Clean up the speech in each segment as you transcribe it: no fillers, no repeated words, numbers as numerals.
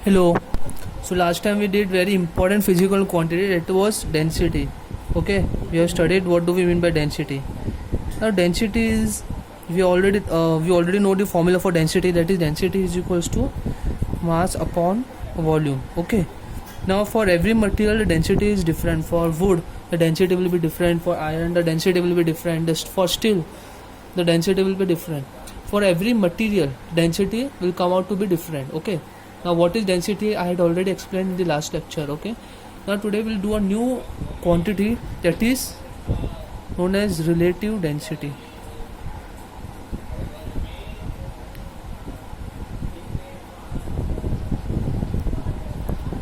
Hello. So last time we did very important physical quantity, that was density. Okay, we have studied what do we mean by density. Now density is we already know the formula for density, that is density is equals to mass upon volume. Okay. Now for every material the density is different. For wood the density will be different, for iron the density will be different, for steel the density will be different. For every material density will come out to be different. Okay. Now what is density? I had already explained in the last lecture. Okay. Now today we'll do a new quantity, that is known as relative density.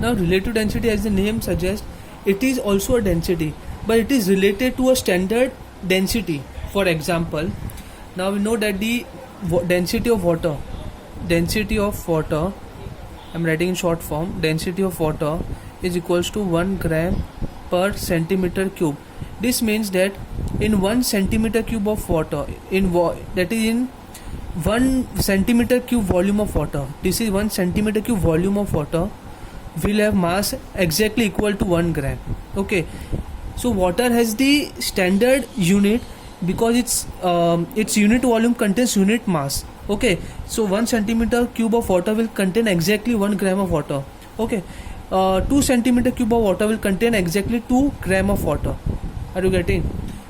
Now relative density, as the name suggests, it is also a density, but it is related to a standard density. For example, now we know that the density of water, I'm writing in short form, density of water is equals to 1 gram per centimeter cube. This means that in 1 centimeter cube of water, that is in 1 centimeter cube volume of water, this is 1 centimeter cube volume of water, will have mass exactly equal to 1 gram. Okay, so water has the standard unit because its unit volume contains unit mass. Okay, so 1 centimeter cube of water will contain exactly 1 gram of water. Okay, 2 centimeter cube of water will contain exactly 2 gram of water. Are you getting?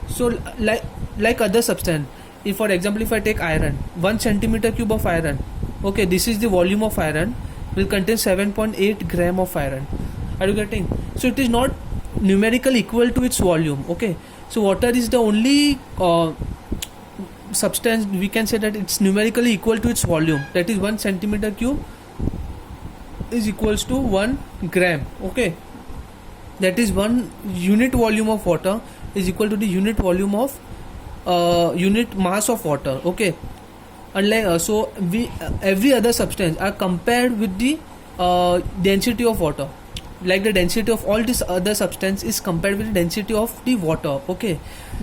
So like other substance, if for example if I take iron, 1 centimeter cube of iron, okay, this is the volume of iron, will contain 7.8 gram of iron. Are you getting? So it is not numerically equal to its volume. Okay, so water is the only substance we can say that it's numerically equal to its volume, that is 1 centimeter cube is equals to 1 gram. Okay, that is 1 unit volume of water is equal to the unit volume of unit mass of water. Okay, unlike so we every other substance are compared with the density of water, like the density of all this other substance is compared with the density of the water. Okay,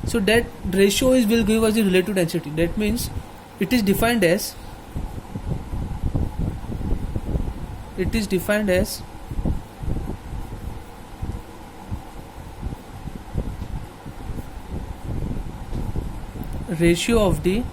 so that ratio will give us the relative density. That means it is defined as ratio of the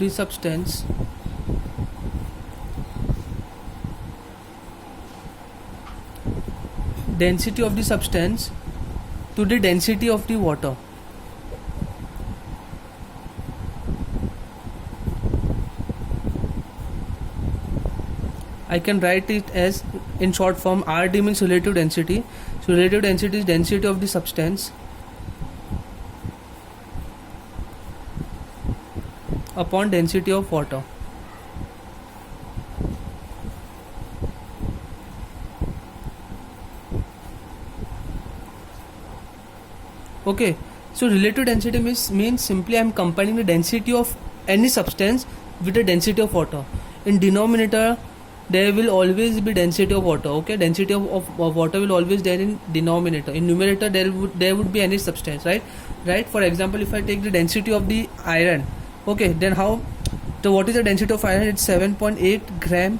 substance density of the substance to the density of the water. I can write it as in short form, RD means relative density. So relative density is density of the substance upon density of water. Okay, so relative density means simply I am comparing the density of any substance with the density of water. In denominator there will always be density of water. Okay, density of water will always there in denominator. In numerator there would be any substance, right? For example, if I take the density of the iron, okay, then what is the density of iron? It's 7.8 gram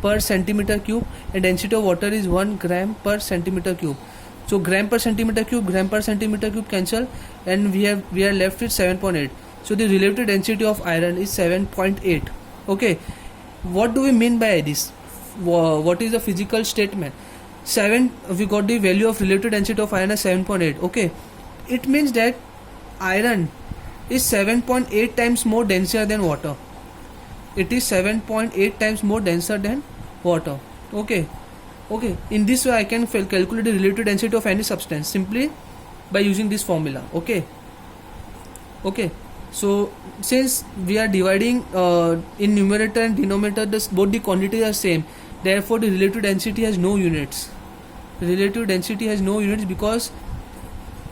per centimeter cube, and density of water is 1 gram per centimeter cube. So gram per centimeter cube cancel, and we are left with 7.8. So the relative density of iron is 7.8. Okay, what do we mean by this? What is the physical statement? We got the value of relative density of iron as 7.8. Okay, it means that iron is 7.8 times more denser than water. It is 7.8 times more denser than water. Okay, in this way I can calculate the relative density of any substance simply by using this formula. Okay, so since we are dividing in numerator and denominator, both the quantities are same, therefore the relative density has no units. Because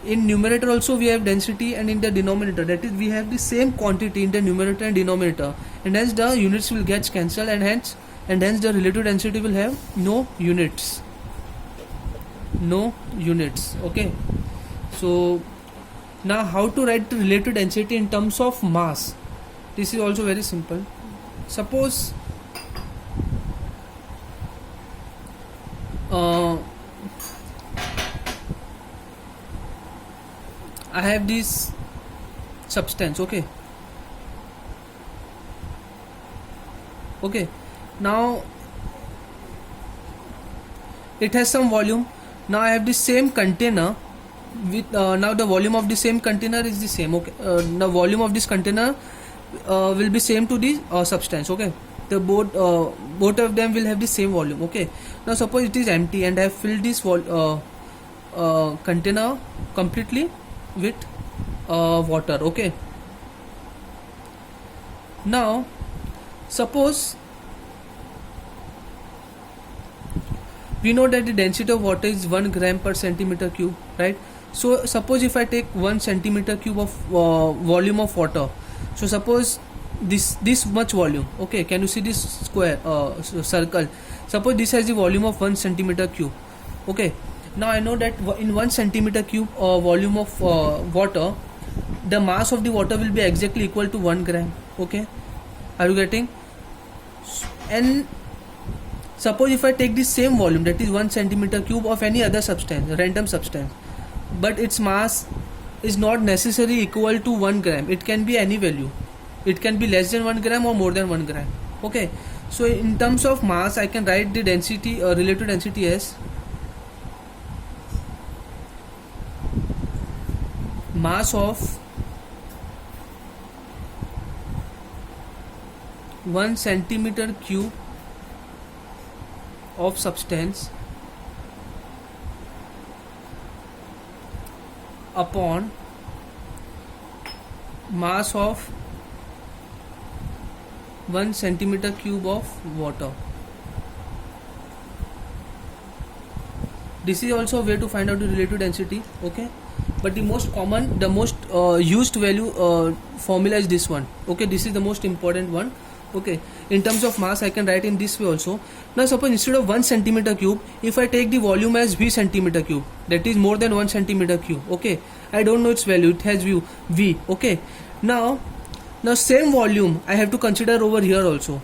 in numerator also we have density, and in the denominator, that is we have the same quantity in the numerator and denominator, and hence the units will get cancelled, and hence and hence the relative density will have no units. Okay, so now how to write the relative density in terms of mass? This is also very simple. Suppose I have this substance. Okay, now it has some volume. Now I have the same container with now the volume of the same container is the same. Okay, the volume of this container will be same to the substance. Okay, the both of them will have the same volume. Okay, now suppose it is empty and I have filled this container completely with water. Okay, now suppose we know that the density of water is 1 gram per centimeter cube, right? So suppose if I take 1 centimeter cube of volume of water, so suppose this much volume. Okay, can you see this square circle? Suppose this has the volume of 1 centimeter cube. Okay, now I know that in 1 centimeter cube volume of water, the mass of the water will be exactly equal to 1 gram. Okay, are you getting? And suppose if I take the same volume, that is 1 centimeter cube of any other substance, random substance, but its mass is not necessarily equal to 1 gram. It can be any value. It can be less than 1 gram or more than 1 gram. Okay, so in terms of mass, I can write the density relative density as mass of 1 centimeter cube of substance upon mass of 1 centimeter cube of water. This is also a way to find out the relative density. Okay, but the most common, the most used value formula is this one. Okay, this is the most important one. Okay, in terms of mass I can write in this way also. Now suppose instead of 1 centimeter cube, if I take the volume as V centimeter cube, that is more than 1 centimeter cube. Okay, I don't know its value, it has V. Okay, now same volume I have to consider over here also.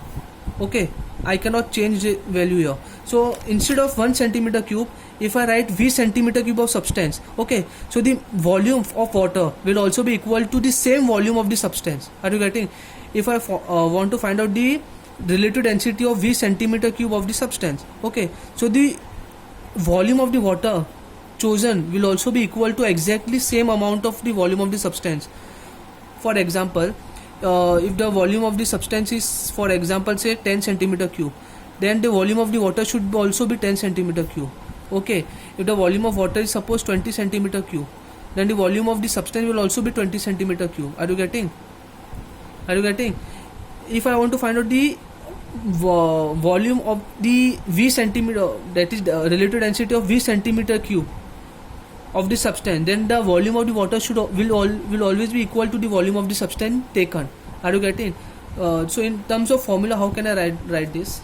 Okay, I cannot change the value here. So instead of 1 centimeter cube, if I write V centimeter cube of substance, okay, so the volume of water will also be equal to the same volume of the substance. Are you getting? If I want to find out the relative density of V centimeter cube of the substance, okay, so the volume of the water chosen will also be equal to exactly same amount of the volume of the substance. For example, if the volume of the substance is, for example, say 10 centimeter cube, then the volume of the water should also be 10 centimeter cube. Okay, if the volume of water is suppose 20 centimeter cube, then the volume of the substance will also be 20 centimeter cube. Are you getting? If I want to find out the volume of the V centimeter, that is the relative density of V centimeter cube of the substance, then the volume of the water will always be equal to the volume of the substance taken. Are you getting? So in terms of formula, how can I write this?